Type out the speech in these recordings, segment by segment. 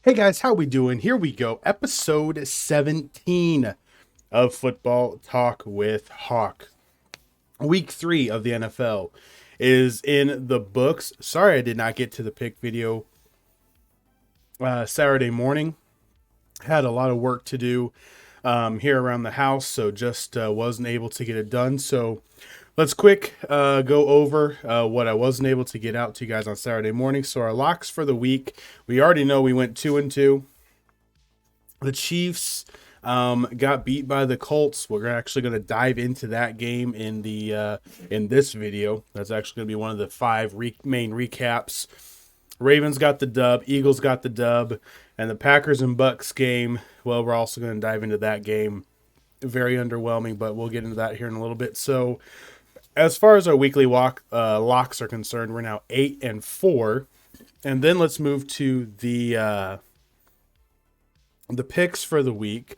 Hey guys, how we doing? Here we go. Episode 17 of Football Talk with Hawk. Week 3 of the NFL is in the books. Sorry I did not get to the pick video Saturday morning. Had a lot of work to do here around the house, so just wasn't able to get it done. So let's quick go over what I wasn't able to get out to you guys on Saturday morning. So our locks for the week, we already know we went 2-2. The Chiefs got beat by the Colts. We're actually going to dive into that game in this video. That's actually going to be one of the five main recaps. Ravens got the dub, Eagles got the dub, and the Packers and Bucs game. Well, we're also going to dive into that game. Very underwhelming, but we'll get into that here in a little bit. So, as far as our weekly locks are concerned, we're now 8-4, and then let's move to the picks for the week.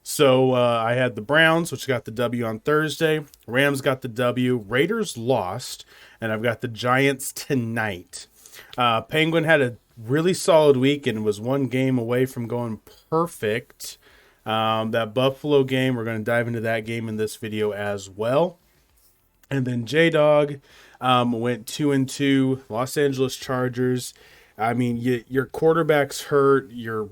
So I had the Browns, which got the W on Thursday. Rams got the W. Raiders lost. And I've got the Giants tonight. Penguin had a really solid week and was one game away from going perfect. That Buffalo game, we're going to dive into that game in this video as well. And then J-Dog went 2-2. Los Angeles Chargers. I mean, your quarterback's hurt. Your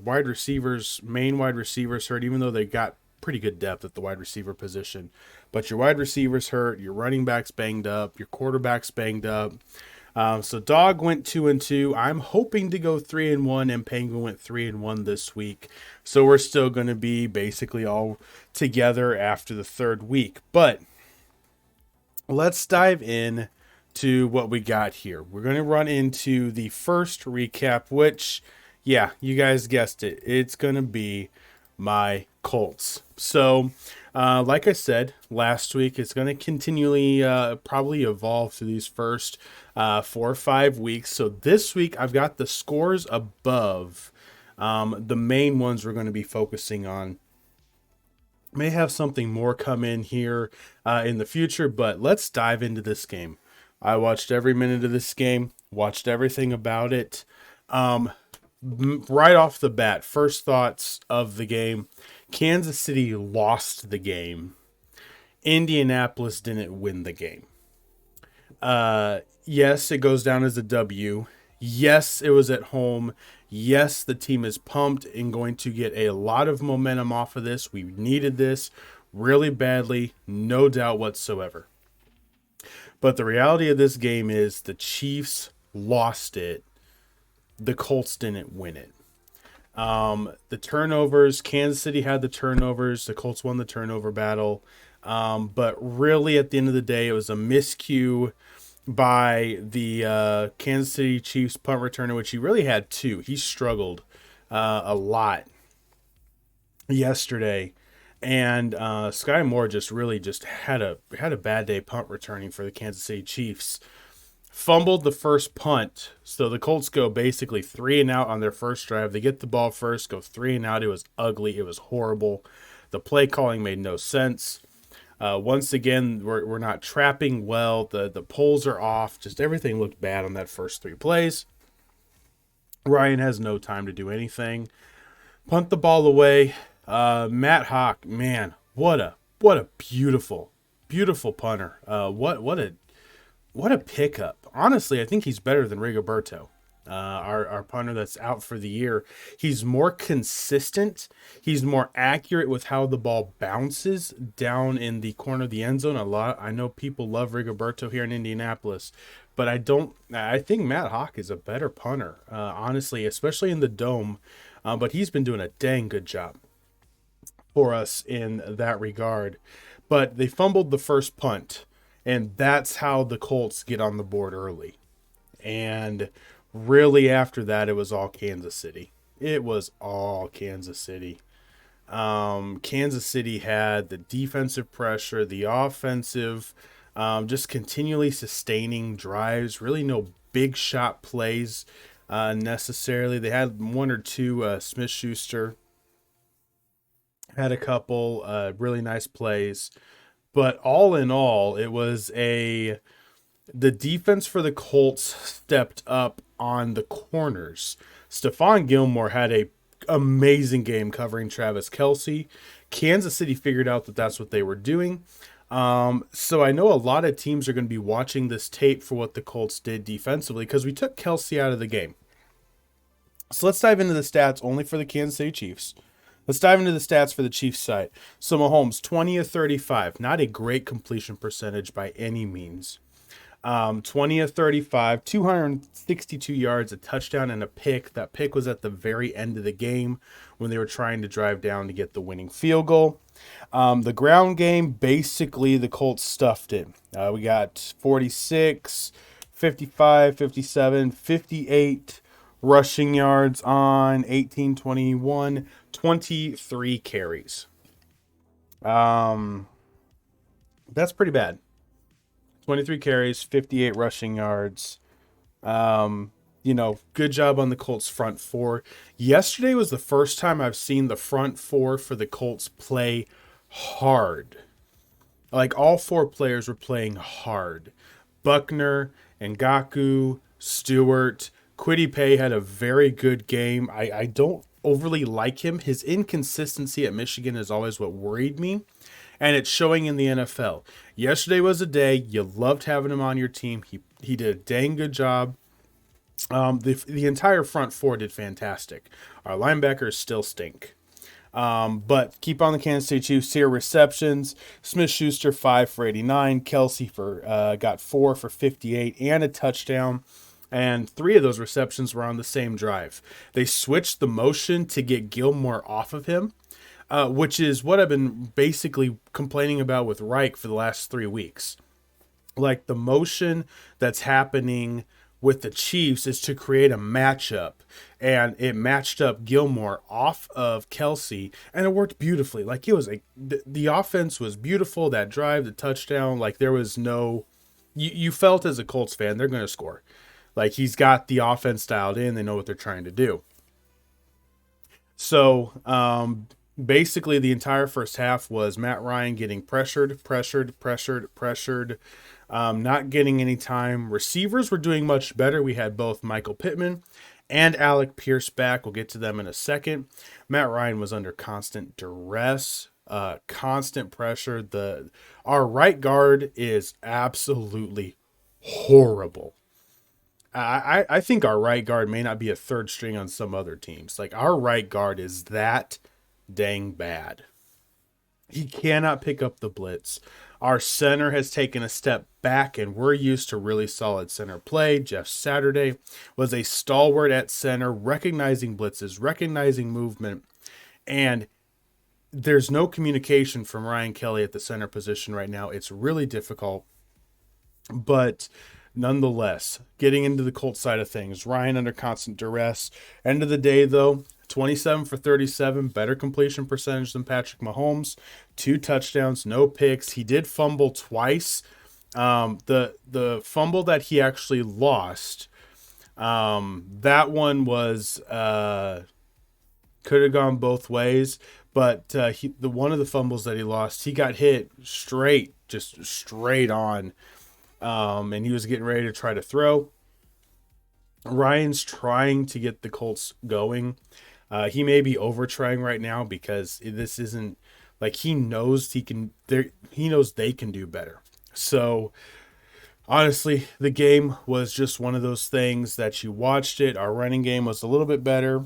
main wide receivers hurt, even though they got pretty good depth at the wide receiver position. But your wide receivers hurt. Your running back's banged up. Your quarterback's banged up. So Dog went 2-2. I'm hoping to go 3-1, and Penguin went 3-1 this week. So we're still going to be basically all together after the third week. But let's dive in to what we got here. We're going to run into the first recap, which, yeah, you guys guessed it. It's going to be my Colts. So, like I said last week, it's going to continually probably evolve through these first 4 or 5 weeks. So this week, I've got the scores above the main ones we're going to be focusing on. May have something more come in here in the future, but let's dive into this game. I watched every minute of this game, watched everything about it. Right off the bat, first thoughts of the game, Kansas City lost the game. Indianapolis didn't win the game. Yes, it goes down as a W. Yes, it was at home. Yes, the team is pumped and going to get a lot of momentum off of this. We needed this really badly, no doubt whatsoever. But the reality of this game is the Chiefs lost it. The Colts didn't win it. The turnovers, Kansas City had the turnovers. The Colts won the turnover battle. But really, at the end of the day, it was a miscue by the Kansas City Chiefs punt returner, which he really had two. He struggled a lot yesterday. And Sky Moore just really just had a bad day punt returning for the Kansas City Chiefs. Fumbled the first punt, so the Colts go basically 3 and out on their first drive. They get the ball first, go 3 and out. It was ugly. It was horrible. The play calling made no sense. Once again, we're not trapping well. The poles are off. Just everything looked bad on that first 3 plays. Ryan has no time to do anything. Punt the ball away. Matt Hawk, man, what a beautiful punter. What a pickup. Honestly, I think he's better than Rigoberto, our punter that's out for the year. He's more consistent. He's more accurate with how the ball bounces down in the corner of the end zone. I know people love Rigoberto here in Indianapolis, but I think Matt Hawk is a better punter, honestly, especially in the dome. But he's been doing a dang good job for us in that regard. But they fumbled the first punt, and that's how the Colts get on the board early. And really after that, it was all Kansas City. It was all Kansas City. Kansas City had the defensive pressure, the offensive, just continually sustaining drives, really no big shot plays necessarily. They had 1 or 2 Smith-Schuster had a couple really nice plays, but all in all, it was a The defense for the Colts stepped up on the corners. Stephon Gilmore had a amazing game covering Travis Kelce. Kansas City figured out that that's what they were doing. So I know a lot of teams are going to be watching this tape for what the Colts did defensively because we took Kelce out of the game. So let's dive into the stats only for the Kansas City Chiefs. Let's dive into the stats for the Chiefs side. So Mahomes, 20 of 35. Not a great completion percentage by any means. 20 of 35, 262 yards, a touchdown, and a pick. That pick was at the very end of the game when they were trying to drive down to get the winning field goal. The ground game, basically the Colts stuffed it. We got 46, 55, 57, 58 rushing yards on 18, 21, 23 carries. That's pretty bad. 23 carries, 58 rushing yards. Good job on the Colts front four. Yesterday was the first time I've seen the front four for the Colts play hard. Like all four players were playing hard. Buckner, Ngakoue, Stewart, Kwity Paye had a very good game. I don't overly like him. His inconsistency at Michigan is always what worried me. And it's showing in the NFL. Yesterday was a day you loved having him on your team. He did a dang good job. The entire front four did fantastic. Our linebackers still stink. But keep on the Kansas City Chiefs here. Receptions, Smith-Schuster 5 for 89. Kelce got 4 for 58 and a touchdown. And 3 of those receptions were on the same drive. They switched the motion to get Gilmore off of him. Which is what I've been basically complaining about with Reich for the last 3 weeks. Like the motion that's happening with the Chiefs is to create a matchup, and it matched up Gilmore off of Kelce, and it worked beautifully. Like it was the offense was beautiful. That drive, the touchdown, like there was no, you felt as a Colts fan they're going to score. Like he's got the offense dialed in. They know what they're trying to do. So, basically, the entire first half was Matt Ryan getting pressured, not getting any time. Receivers were doing much better. We had both Michael Pittman and Alec Pierce back. We'll get to them in a second. Matt Ryan was under constant duress, constant pressure. Our right guard is absolutely horrible. I think our right guard may not be a third string on some other teams. Like our right guard is that dang bad. He cannot pick up the blitz. Our center has taken a step back, and we're used to really solid center play. Jeff Saturday was a stalwart at center, recognizing blitzes, recognizing movement, and there's no communication from Ryan Kelly at the center position right now. It's really difficult, but nonetheless, getting into the Colts side of things, Ryan under constant duress. End of the day, though, 27 for 37, better completion percentage than Patrick Mahomes. 2 touchdowns, no picks. He did fumble twice. The fumble that he actually lost, that one was could have gone both ways. But one of the fumbles that he lost, he got hit just straight on. And he was getting ready to try to throw. Ryan's trying to get the Colts going. He may be over trying right now because this isn't like he knows they can do better. So honestly, the game was just one of those things that you watched it. Our running game was a little bit better.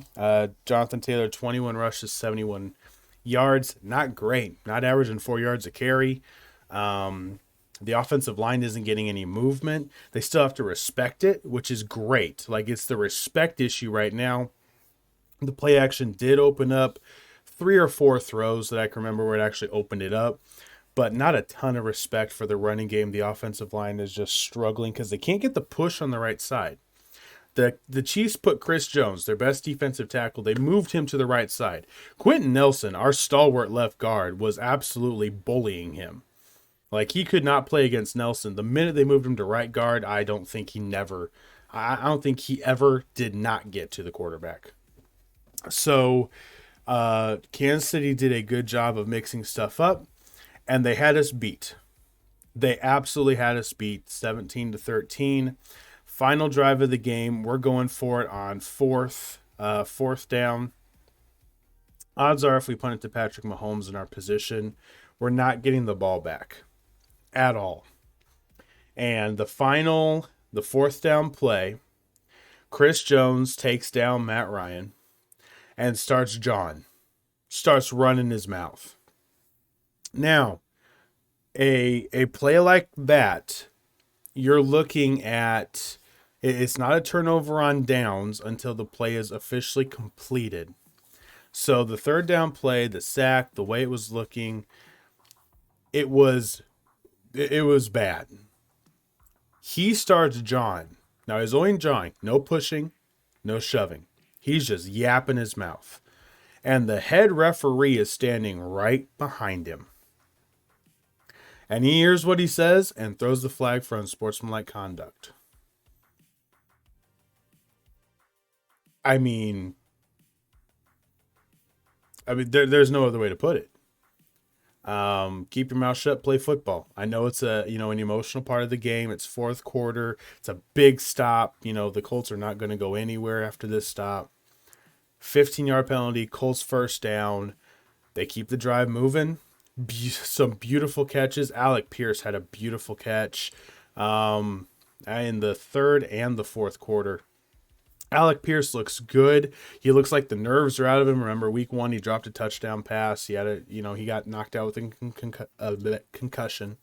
Jonathan Taylor, 21 rushes, 71 yards. Not great. Not averaging 4 yards a carry. The offensive line isn't getting any movement. They still have to respect it, which is great. Like it's the respect issue right now. The play action did open up 3 or 4 throws that I can remember where it actually opened it up, but not a ton of respect for the running game. The offensive line is just struggling because they can't get the push on the right side. The Chiefs put Chris Jones, their best defensive tackle, they moved him to the right side. Quentin Nelson, our stalwart left guard, was absolutely bullying him. Like he could not play against Nelson. The minute they moved him to right guard, I don't think he ever did not get to the quarterback. So Kansas City did a good job of mixing stuff up, and they had us beat. They absolutely had us beat 17-13. Final drive of the game, we're going for it on fourth down. Odds are if we punt it to Patrick Mahomes in our position, we're not getting the ball back at all. And the fourth down play, Chris Jones takes down Matt Ryan and starts running his mouth. Now, a play like that, you're looking at, it's not a turnover on downs until the play is officially completed. So the third down play, the sack, the way it was looking, it was bad. He starts jawing. Now he's only jawing, no pushing, no shoving. He's just yapping his mouth. And the head referee is standing right behind him. And he hears what he says and throws the flag for unsportsmanlike conduct. I mean, there's no other way to put it. Keep your mouth shut, play football. I know it's an emotional part of the game. It's fourth quarter. It's a big stop. The Colts are not going to go anywhere after this stop. 15-yard penalty, Colts first down. They keep the drive moving. Some beautiful catches. Alec Pierce had a beautiful catch in the third and the fourth quarter. Alec Pierce looks good. He looks like the nerves are out of him. Remember, week 1, he dropped a touchdown pass. He got knocked out with a concussion.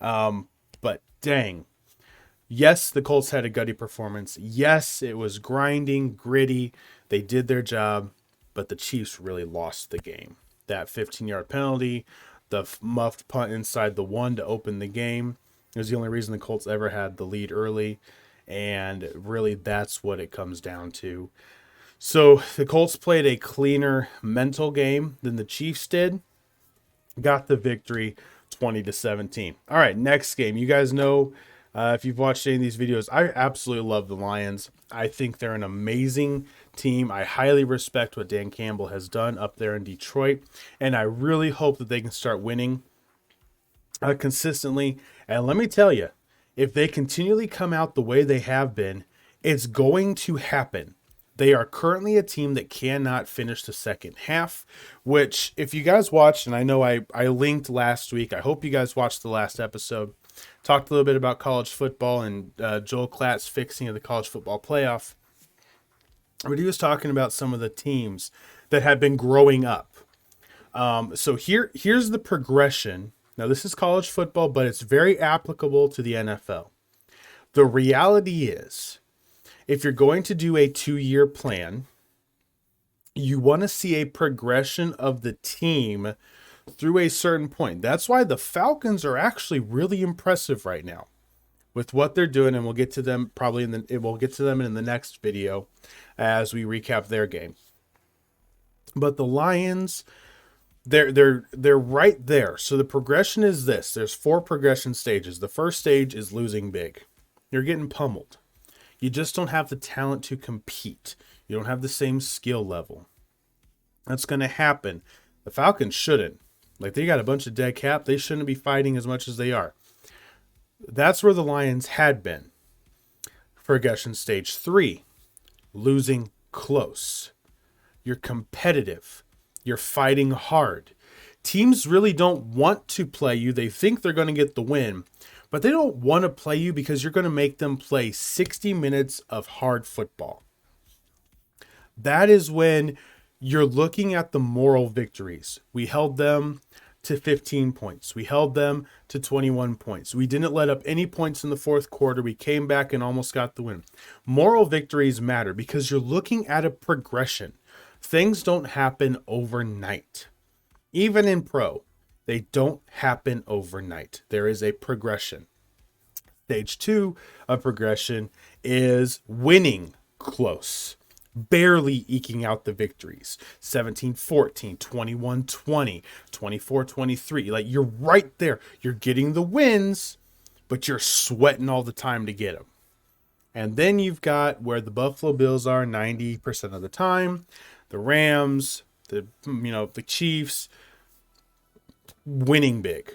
But dang. Yes, the Colts had a gutty performance. Yes, it was grinding, gritty. They did their job, but the Chiefs really lost the game. That 15-yard penalty, the muffed punt inside the 1 to open the game. It was the only reason the Colts ever had the lead early. And really, that's what it comes down to. So the Colts played a cleaner mental game than the Chiefs did. Got the victory 20-17. All right, next game. You guys know, if you've watched any of these videos, I absolutely love the Lions. I think they're an amazing team. I highly respect what Dan Campbell has done up there in Detroit. And I really hope that they can start winning consistently. And let me tell you, if they continually come out the way they have been, it's going to happen. They are currently a team that cannot finish the second half, which if you guys watched, and I know I linked last week, I hope you guys watched the last episode, talked a little bit about college football and Joel Klatt's fixing of the college football playoff. But he was talking about some of the teams that have been growing up. So here's the progression. Now, this is college football, but it's very applicable to the NFL. The reality is, if you're going to do a 2-year plan, you want to see a progression of the team through a certain point. That's why the Falcons are actually really impressive right now with what they're doing, and we'll get to them in the next video as we recap their game. But the Lions, they're right there. So the progression is this. There's 4 progression stages. The first stage is losing big. You're getting pummeled. You just don't have the talent to compete. You don't have the same skill level. That's going to happen. The Falcons shouldn't. Like, they got a bunch of dead cap. They shouldn't be fighting as much as they are. That's where the Lions had been. Progression stage 3, losing close. You're competitive. You're fighting hard. Teams really don't want to play you. They think they're going to get the win, but they don't want to play you because you're going to make them play 60 minutes of hard football. That is when you're looking at the moral victories. We held them to 15 points. We held them to 21 points. We didn't let up any points in the fourth quarter. We came back and almost got the win. Moral victories matter because you're looking at a progression. Things don't happen overnight. Even in pro, they don't happen overnight. There is a progression. Stage 2 of progression is winning close, barely eking out the victories. 17-14, 21-20, 24-23. Like, you're right there. You're getting the wins, but you're sweating all the time to get them. And then you've got where the Buffalo Bills are 90% of the time. The Rams, the Chiefs, winning big.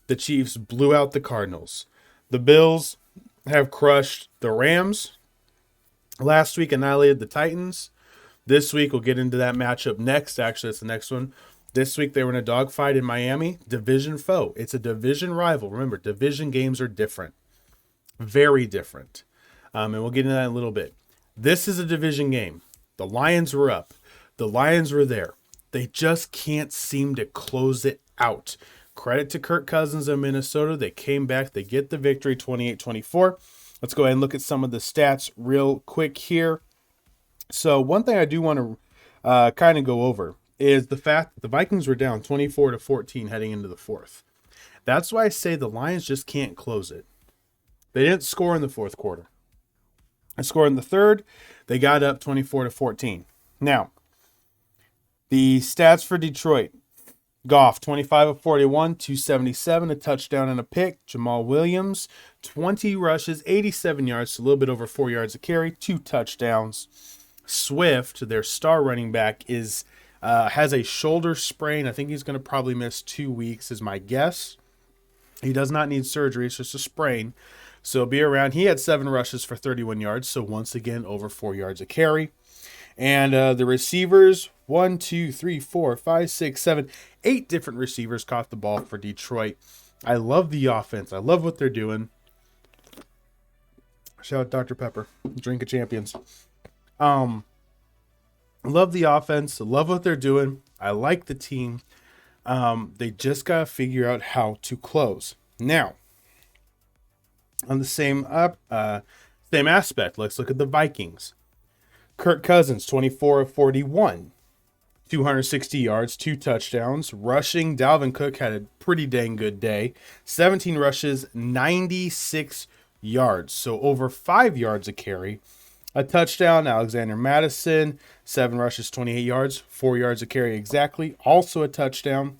The Chiefs blew out the Cardinals. The Bills have crushed the Rams. Last week annihilated the Titans. This week we'll get into that matchup next. Actually, that's the next one. This week they were in a dogfight in Miami. Division foe. It's a division rival. Remember, division games are different. Very different. And we'll get into that in a little bit. This is a division game. The Lions were up. The Lions were there. They just can't seem to close it out. Credit to Kirk Cousins in Minnesota. They came back. They get the victory 28-24. Let's go ahead and look at some of the stats real quick here. So one thing I do want to kind of go over is the fact that the Vikings were down 24-14 heading into the fourth. That's why I say the Lions just can't close it. They didn't score in the fourth quarter. They scored in the third. They got up 24-14. Now, the stats for Detroit. Goff, 25 of 41, 277, a touchdown and a pick. Jamal Williams, 20 rushes, 87 yards, so a little bit over 4 yards a carry, 2 touchdowns. Swift, their star running back, has a shoulder sprain. I think he's going to probably miss 2 weeks is my guess. He does not need surgery. It's just a sprain. So he'll be around. He had 7 rushes for 31 yards, so once again, over 4 yards a carry. And the receivers, 1, 2, 3, 4, 5, 6, 7, 8 different receivers caught the ball for Detroit. I love the offense. I love what they're doing. Shout out Dr. Pepper. Drink of champions. Love the offense. Love what they're doing. I like the team. They just got to figure out how to close. Now, on the same aspect, let's look at the Vikings. Kirk Cousins, 24 of 41, 260 yards, 2 touchdowns. Rushing, Dalvin Cook had a pretty dang good day. 17 rushes, 96 yards, so over 5 yards a carry. A touchdown, Alexander Madison, 7 rushes, 28 yards, 4 yards a carry exactly. Also a touchdown.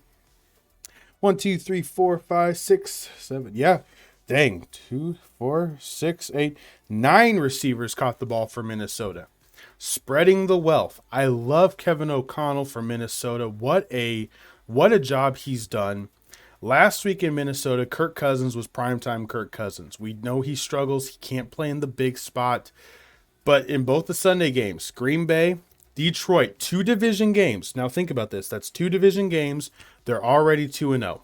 1, 2, 3, 4, 5, 6, 7. Yeah, dang. 2, 4, 6, 8, 9 receivers caught the ball for Minnesota. Spreading the wealth. I love Kevin O'Connell for Minnesota. What a job he's done. Last week in Minnesota, Kirk Cousins was primetime Kirk Cousins. We know he struggles. He can't play in the big spot. But in both the Sunday games, Green Bay, Detroit, 2 division games. Now think about this. That's 2 division games. They're already 2-0.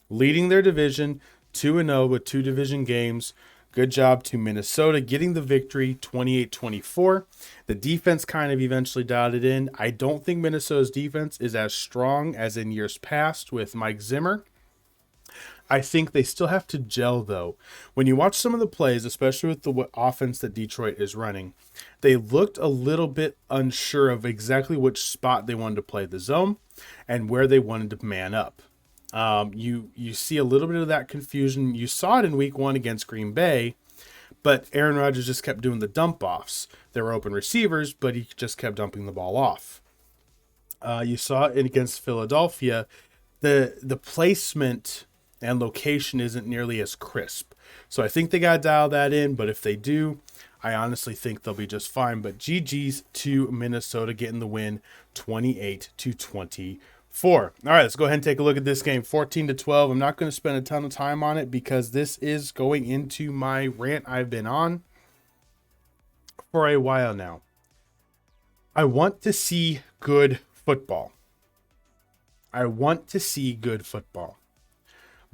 Leading their division, 2-0 with 2 division games. Good job to Minnesota getting the victory, 28-24. The defense kind of eventually dialed it in. I don't think Minnesota's defense is as strong as in years past with Mike Zimmer. I think they still have to gel, though. When you watch some of the plays, especially with the offense that Detroit is running, they looked a little bit unsure of exactly which spot they wanted to play the zone and where they wanted to man up. You see a little bit of that confusion. You saw it in week 1 against Green Bay, but Aaron Rodgers just kept doing the dump offs. There were open receivers, but he just kept dumping the ball off. You saw it against Philadelphia. The placement and location isn't nearly as crisp. So I think they got to dial that in, but if they do, I honestly think they'll be just fine. But GG's to Minnesota getting the win 28-24. All right, let's go ahead and take a look at this game. 14-12. I'm not going to spend a ton of time on it because this is going into my rant I've been on for a while now. I want to see good football.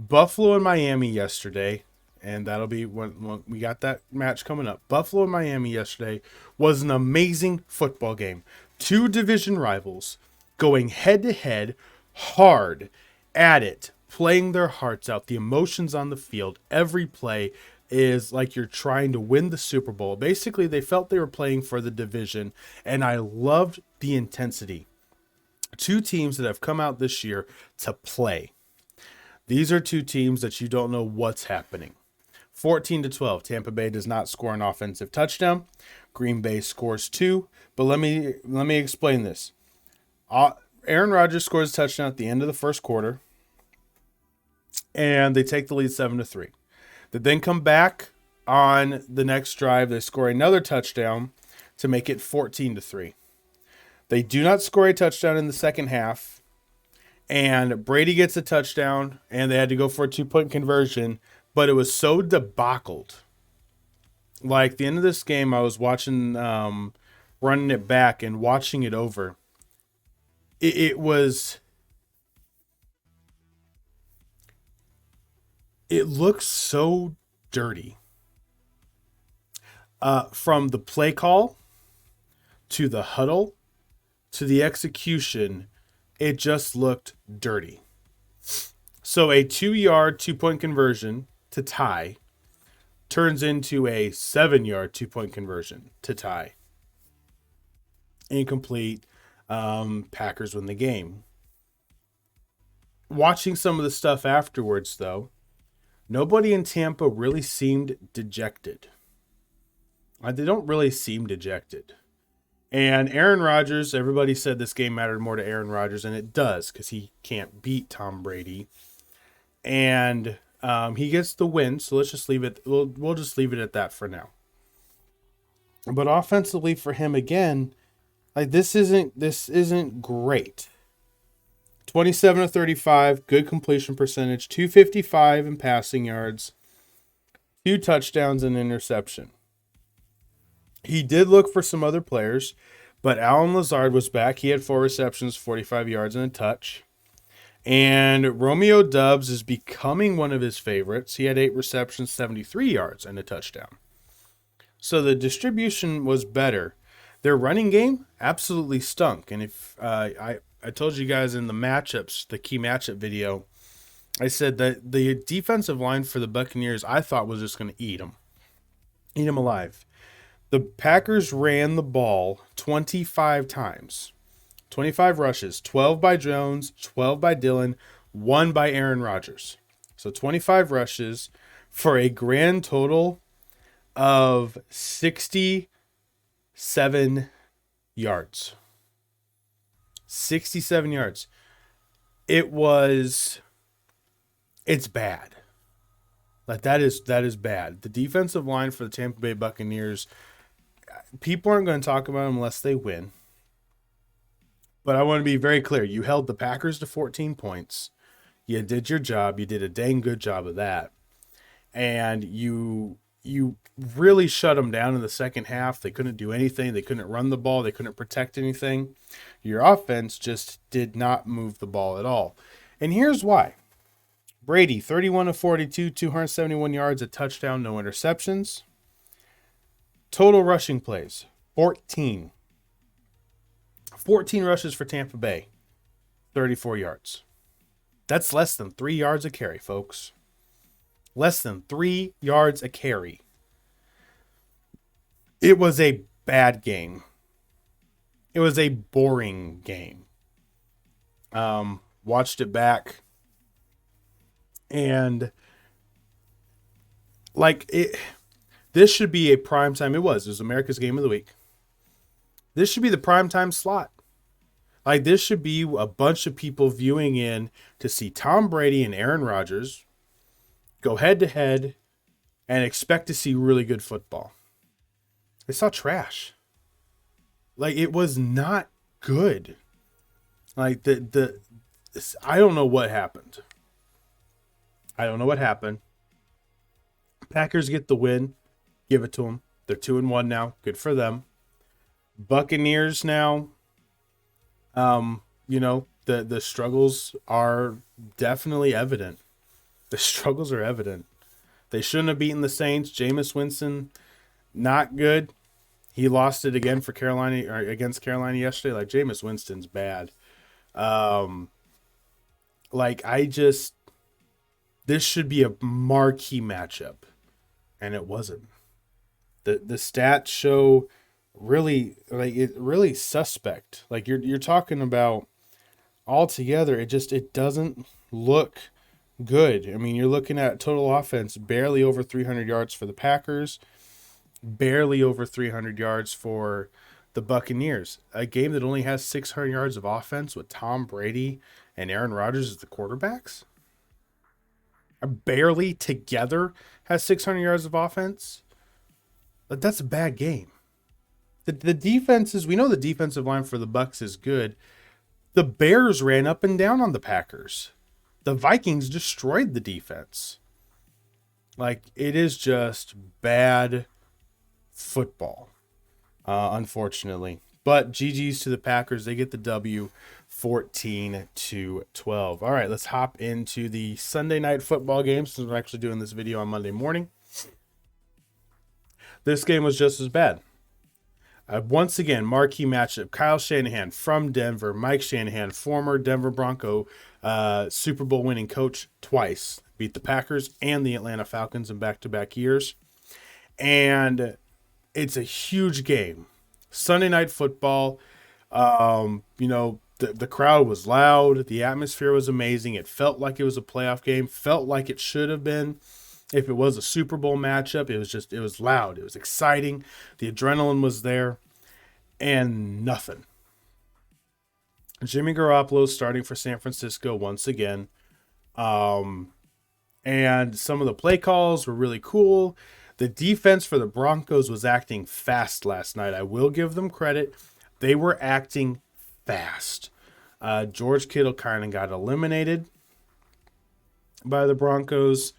Buffalo and Miami yesterday, and that'll be when we got that match coming up. Buffalo and Miami yesterday was an amazing football game. 2 division rivals going head-to-head, hard at it, playing their hearts out. The emotions on the field, every play is like you're trying to win the Super Bowl. Basically, they felt they were playing for the division, and I loved the intensity. 2 teams that have come out this year to play. These are 2 teams that you don't know what's happening. 14-12. Tampa Bay does not score an offensive touchdown. Green Bay scores 2. But let me explain this. Aaron Rodgers scores a touchdown at the end of the first quarter, and they take the lead 7-3. They then come back on the next drive. They score another touchdown to make it 14-3. They do not score a touchdown in the second half, And Brady gets a touchdown, and they had to go for a 2-point conversion, but it was so debacled. Like, the end of this game, I was watching, running it back and watching it over. It looks so dirty. From the play call to the huddle to the execution, it just looked dirty. So a 2-yard 2-point conversion to tie turns into a 7-yard 2-point conversion to tie. Incomplete. Packers win the game. Watching some of the stuff afterwards, though, nobody in Tampa really seemed dejected. They don't really seem dejected. And Aaron Rodgers, everybody said this game mattered more to Aaron Rodgers, and it does because he can't beat Tom Brady. And he gets the win, so let's just leave it. We'll just leave it at that for now. But offensively for him again, like this isn't great. 27 of 35, good completion percentage, 255 in passing yards, 2 touchdowns and interception. He did look for some other players, but Allen Lazard was back. He had 4 receptions, 45 yards, and a touch. And Romeo Doubs is becoming one of his favorites. He had 8 receptions, 73 yards, and a touchdown. So the distribution was better. Their running game absolutely stunk. And if I told you guys in the matchups, the key matchup video, I said that the defensive line for the Buccaneers I thought was just going to eat them alive. The Packers ran the ball 25 times. 25 rushes, 12 by Jones, 12 by Dillon, 1 by Aaron Rodgers. So 25 rushes for a grand total of 67 yards. 67 yards. It's bad. Like that is bad. The defensive line for the Tampa Bay Buccaneers, people aren't going to talk about them unless they win. But I want to be very clear. You held the Packers to 14 points. You did your job. You did a dang good job of that. And you really shut them down in the second half. They couldn't do anything. They couldn't run the ball. They couldn't protect anything. Your offense just did not move the ball at all. And here's why. Brady, 31 of 42, 271 yards, a touchdown, no interceptions. Total rushing plays, 14. 14 rushes for Tampa Bay, 34 yards. That's less than 3 yards a carry, folks. Less than 3 yards a carry. It was a bad game. It was a boring game. Watched it back. And this should be a primetime. It was America's Game of the Week. This should be the primetime slot. Like, this should be a bunch of people viewing in to see Tom Brady and Aaron Rodgers go head-to-head and expect to see really good football. They saw trash. Like, it was not good. Like, I don't know what happened. Packers get the win. Give it to them. They're 2-1 now. Good for them. Buccaneers now, the struggles are definitely evident. The struggles are evident. They shouldn't have beaten the Saints. Jameis Winston, not good. He lost it again for Carolina or against Carolina yesterday. Like, Jameis Winston's bad. This should be a marquee matchup, and it wasn't. The stats show really suspect. Like, you're talking about altogether, it doesn't look good. I mean, you're looking at total offense, barely over 300 yards for the Packers, barely over 300 yards for the Buccaneers. A game that only has 600 yards of offense with Tom Brady and Aaron Rodgers as the quarterbacks. Barely together has 600 yards of offense. But that's a bad game. The defenses, we know the defensive line for the Bucs is good. The Bears ran up and down on the Packers. The Vikings destroyed the defense. Like, it is just bad football, unfortunately. But GG's to the Packers. They get the W 14-12. All right, let's hop into the Sunday night football game since we're actually doing this video on Monday morning. This game was just as bad. Once again, marquee matchup. Kyle Shanahan from Denver. Mike Shanahan, former Denver Bronco Super Bowl winning coach twice. Beat the Packers and the Atlanta Falcons in back-to-back years. And it's a huge game. Sunday night football. The crowd was loud. The atmosphere was amazing. It felt like it was a playoff game. Felt like it should have been. If it was a Super Bowl matchup, it was loud. It was exciting. The adrenaline was there. And nothing. Jimmy Garoppolo starting for San Francisco once again. And some of the play calls were really cool. The defense for the Broncos was acting fast last night. I will give them credit. They were acting fast. George Kittle kind of got eliminated by the Broncos.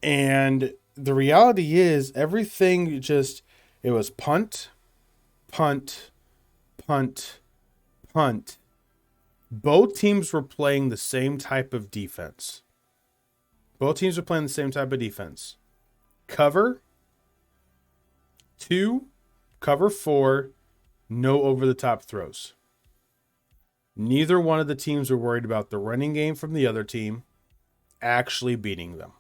And the reality is everything it was punt, punt, punt, punt. Both teams were playing the same type of defense. Cover 2, cover 4, no over-the-top throws. Neither one of the teams were worried about the running game from the other team actually beating them.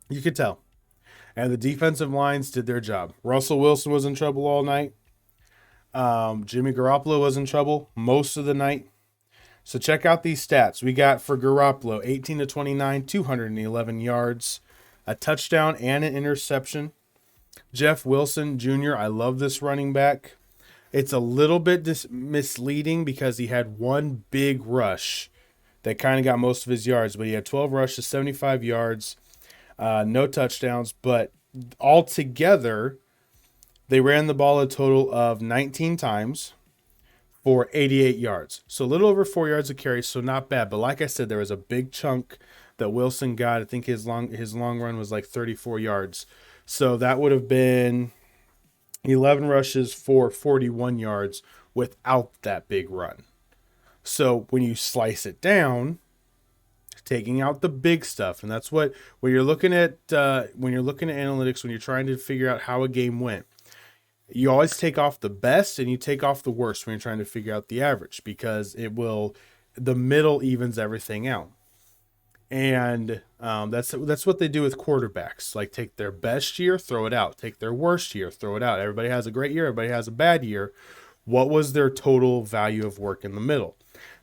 You could tell. And the defensive lines did their job. Russell Wilson was in trouble all night. Jimmy Garoppolo was in trouble most of the night. So check out these stats. We got for Garoppolo, 18-29, 211 yards, a touchdown and an interception. Jeff Wilson Jr., I love this running back. It's a little bit misleading because he had one big rush that kind of got most of his yards, but he had 12 rushes, 75 yards. No touchdowns, but altogether, they ran the ball a total of 19 times for 88 yards. So a little over 4 yards a carry, so not bad. But like I said, there was a big chunk that Wilson got. I think his long run was like 34 yards. So that would have been 11 rushes for 41 yards without that big run. So when you slice it down, taking out the big stuff, and that's what when you're looking at analytics, when you're trying to figure out how a game went, you always take off the best and you take off the worst when you're trying to figure out the average, because the middle evens everything out. And that's what they do with quarterbacks. Like, take their best year, throw it out. Take their worst year, throw it out. Everybody has a great year, everybody has a bad year. What was their total value of work in the middle?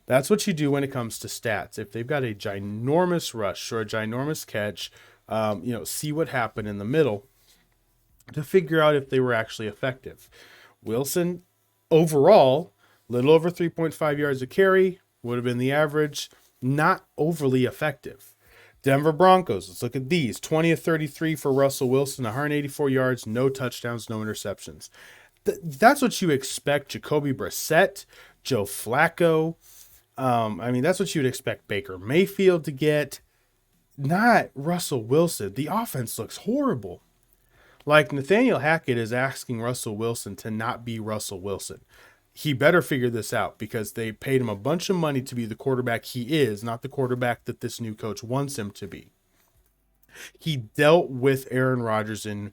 That's what you do when it comes to stats. If they've got a ginormous rush or a ginormous catch, see what happened in the middle to figure out if they were actually effective. Wilson, overall, little over 3.5 yards a carry, would have been the average. Not overly effective. Denver Broncos, let's look at these. 20 of 33 for Russell Wilson, 184 yards, no touchdowns, no interceptions. That's what you expect Jacoby Brissett, Joe Flacco. That's what you'd expect Baker Mayfield to get, not Russell Wilson. The offense looks horrible. Like, Nathaniel Hackett is asking Russell Wilson to not be Russell Wilson. He better figure this out, because they paid him a bunch of money to be the quarterback he is, not the quarterback that this new coach wants him to be. He dealt with Aaron Rodgers in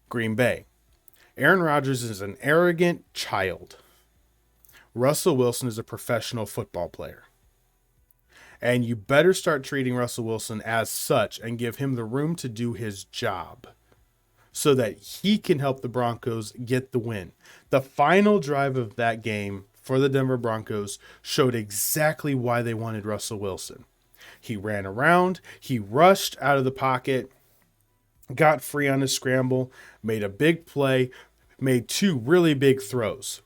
Green Bay. Aaron Rodgers is an arrogant child. Russell Wilson is a professional football player. And you better start treating Russell Wilson as such and give him the room to do his job so that he can help the Broncos get the win. The final drive of that game for the Denver Broncos showed exactly why they wanted Russell Wilson. He ran around, he rushed out of the pocket, got free on a scramble, made a big play, made two really big throws,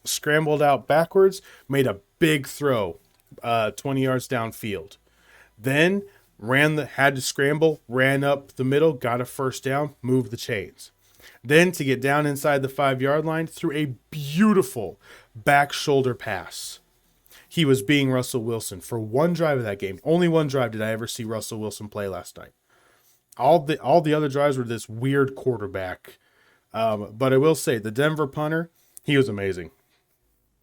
scrambled out backwards, made a big throw 20 yards downfield. Then had to scramble, ran up the middle, got a first down, moved the chains. Then to get down inside the 5-yard line, threw a beautiful back shoulder pass he was being Russell Wilson for one drive of that game. Only one drive did I ever see Russell Wilson play last night. All the other drives were this weird quarterback. But I will say the Denver punter, he was amazing.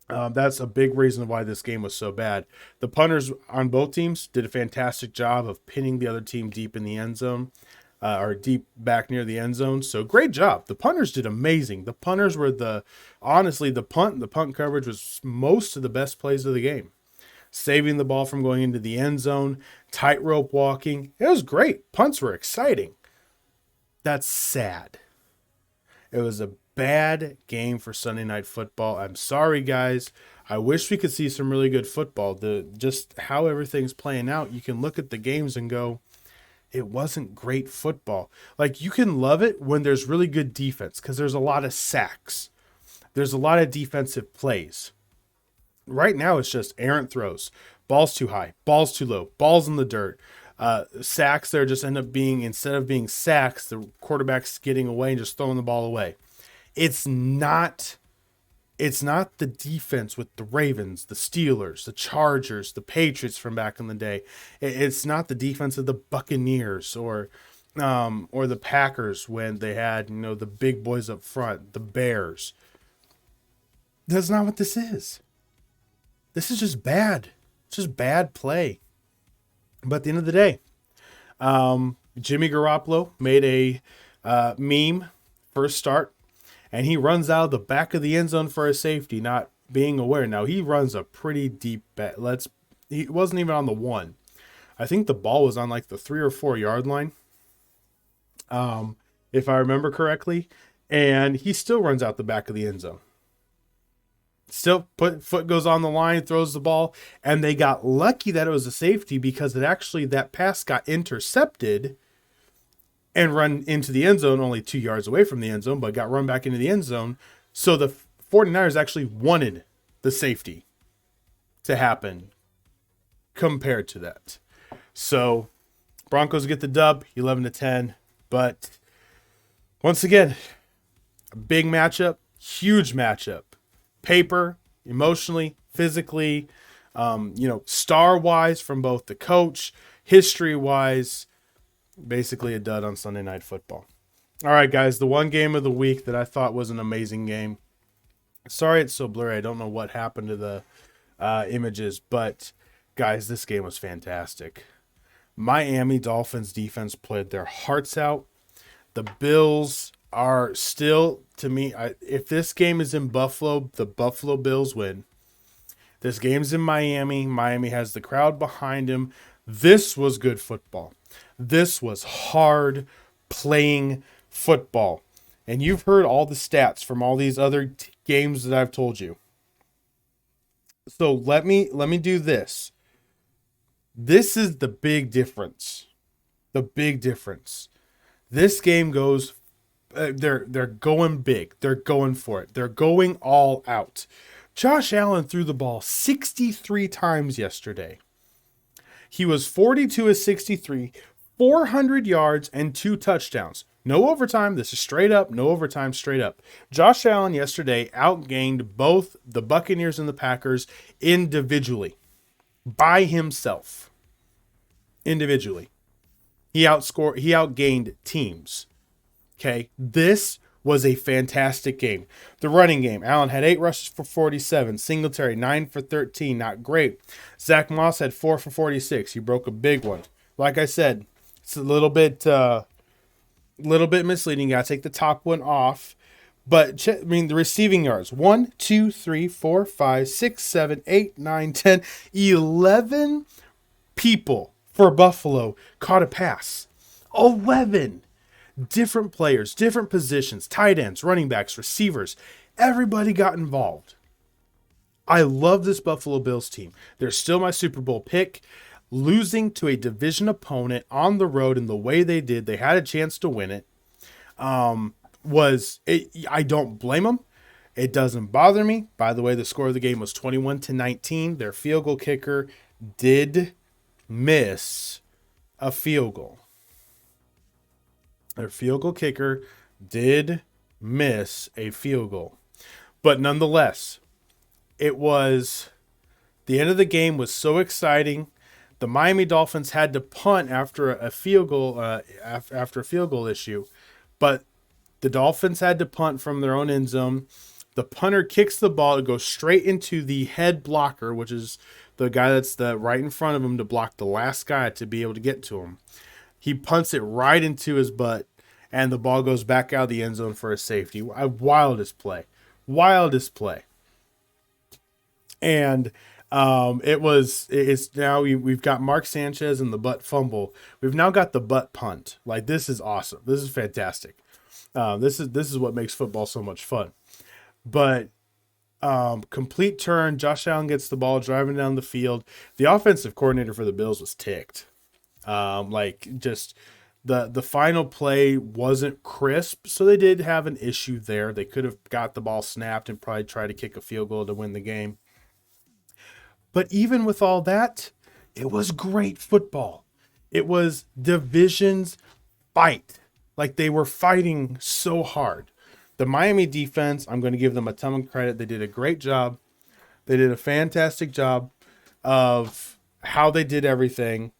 That's a big reason why this game was so bad. The punters on both teams did a fantastic job of pinning the other team deep in the end zone, or deep back near the end zone. So great job. The punters did amazing. The punters were honestly, the punt coverage was most of the best plays of the game. Saving the ball from going into the end zone, tightrope walking. It was great. Punts were exciting. That's sad. It was a bad game for Sunday Night Football. I'm sorry, guys. I wish we could see some really good football. Just how everything's playing out, you can look at the games and go, it wasn't great football. Like, you can love it when there's really good defense because there's a lot of sacks. There's a lot of defensive plays. Right now, it's just errant throws. Balls too high, balls too low, balls in the dirt. Sacks there just end up being, instead of being sacks, the quarterback's getting away and just throwing the ball away. It's not the defense with the Ravens, the Steelers, the Chargers, the Patriots from back in the day. It's not the defense of the Buccaneers or the Packers when they had, the big boys up front, the Bears. That's not what this is. This is just bad. It's just bad play. But at the end of the day, Jimmy Garoppolo made a meme first start, and he runs out of the back of the end zone for a safety, not being aware. Now, he runs a pretty deep bet. He wasn't even on the 1. I think the ball was on like the 3 or 4 yard line, if I remember correctly, and he still runs out the back of the end zone. Still, foot goes on the line, throws the ball, and they got lucky that it was a safety because that pass got intercepted and run into the end zone, only 2 yards away from the end zone, but got run back into the end zone. So the 49ers actually wanted the safety to happen compared to that. So Broncos get the dub, 11-10. But once again, a big matchup, huge matchup. Paper, emotionally, physically, star-wise from both the coach, history-wise, basically a dud on Sunday Night Football. All right, guys, the one game of the week that I thought was an amazing game. Sorry it's so blurry. I don't know what happened to the images, but, guys, this game was fantastic. Miami Dolphins defense played their hearts out. The Bills are still, to me, if this game is in Buffalo, the Buffalo Bills win. This game's in Miami. Miami has the crowd behind him. This was good football. This was hard playing football. And you've heard all the stats from all these other games that I've told you. So let me do this. This is the big difference. The big difference. This game goes, they're going big. They're going for it. They're going all out. Josh Allen threw the ball 63 times yesterday. He was 42 of 63, 400 yards and 2 touchdowns. No overtime. This is straight up. No overtime, straight up. Josh Allen yesterday outgained both the Buccaneers and the Packers individually, by himself. Individually. He outgained teams. Okay, this was a fantastic game. The running game, Allen had 8 rushes for 47. Singletary, 9 for 13, not great. Zach Moss had 4 for 46. He broke a big one. Like I said, it's a little bit misleading. You got to take the top one off. But, the receiving yards, 1, 2, 3, 4, 5, 6, 7, 8, 9, 10, 11 people for Buffalo caught a pass. 11 different players, different positions, tight ends, running backs, receivers. Everybody got involved. I love this Buffalo Bills team. They're still my Super Bowl pick. Losing to a division opponent on the road in the way they did, they had a chance to win it. I don't blame them. It doesn't bother me. By the way, the score of the game was 21-19. Their field goal kicker did miss a field goal. Their field goal kicker did miss a field goal. But nonetheless, it was The end of the game was so exciting. The Miami Dolphins had to punt after a field goal after a field goal issue, but the Dolphins had to punt from their own end zone. The punter kicks the ball to go straight into the head blocker, which is the guy that's right in front of him to block the last guy to be able to get to him. He punts it right into his butt, and the ball goes back out of the end zone for a safety. Wildest play. Wildest play. And it's now we've got Mark Sanchez and the butt fumble. We've now got the butt punt. Like, this is awesome. This is fantastic. This is what makes football so much fun. But complete turn. Josh Allen gets the ball driving down the field. The offensive coordinator for the Bills was ticked. Just the final play wasn't crisp, so they did have an issue there. They could have got the ball snapped and probably tried to kick a field goal to win the game. But even with all that, it was great football. It was divisions fight. Like, they were fighting so hard. The Miami defense, I'm going to give them a ton of credit. They did a great job. They did a fantastic job of how they did everything.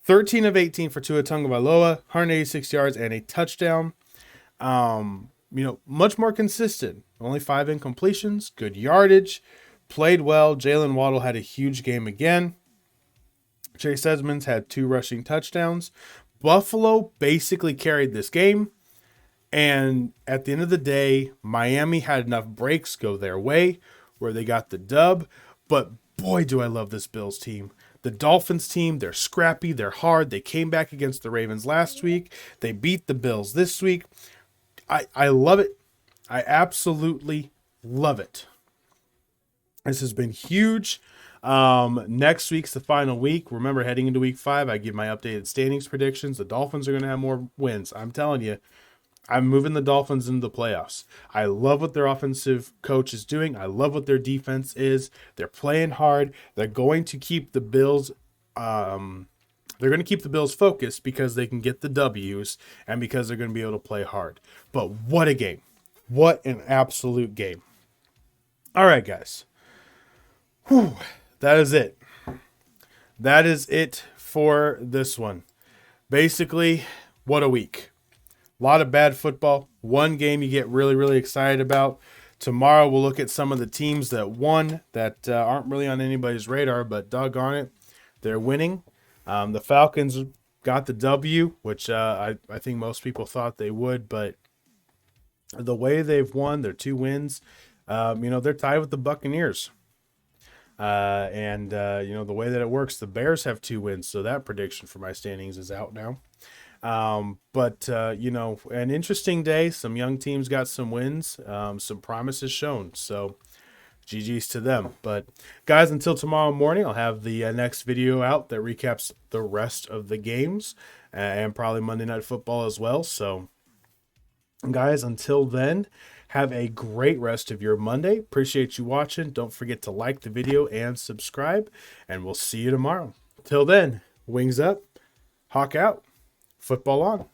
13 of 18 for Tua Tagovailoa, 186 yards and a touchdown. Much more consistent. Only 5 incompletions, good yardage, played well. Jalen Waddle had a huge game again. Chase Edmonds had 2 rushing touchdowns. Buffalo basically carried this game. And at the end of the day, Miami had enough breaks go their way where they got the dub. But boy, do I love this Bills team. The Dolphins team, they're scrappy, they're hard. They came back against the Ravens last week. They beat the Bills this week. I love it. I absolutely love it. This has been huge. Next week's the final week. Remember, heading into week 5, I give my updated standings predictions. The Dolphins are going to have more wins. I'm telling you, I'm moving the Dolphins into the playoffs. I love what their offensive coach is doing. I love what their defense is. They're playing hard. They're going to keep the Bills. They're going to keep the Bills focused because they can get the W's and because they're going to be able to play hard. But what a game! What an absolute game! All right, guys. Whew, that is it. That is it for this one. Basically, what a week. A lot of bad football. One game you get really, really excited about. Tomorrow we'll look at some of the teams that won that aren't really on anybody's radar, but doggone it, they're winning. The Falcons got the W, which I think most people thought they would, but the way they've won, their 2 wins, they're tied with the Buccaneers. The way that it works, the Bears have 2 wins, so that prediction for my standings is out now. An interesting day. Some young teams got some wins, some promises shown. So GG's to them. But guys, until tomorrow morning, I'll have the next video out that recaps the rest of the games and probably Monday Night Football as well. So guys, until then, have a great rest of your Monday. Appreciate you watching. Don't forget to like the video and subscribe, and we'll see you tomorrow. Till then, wings up, hawk out. Football on.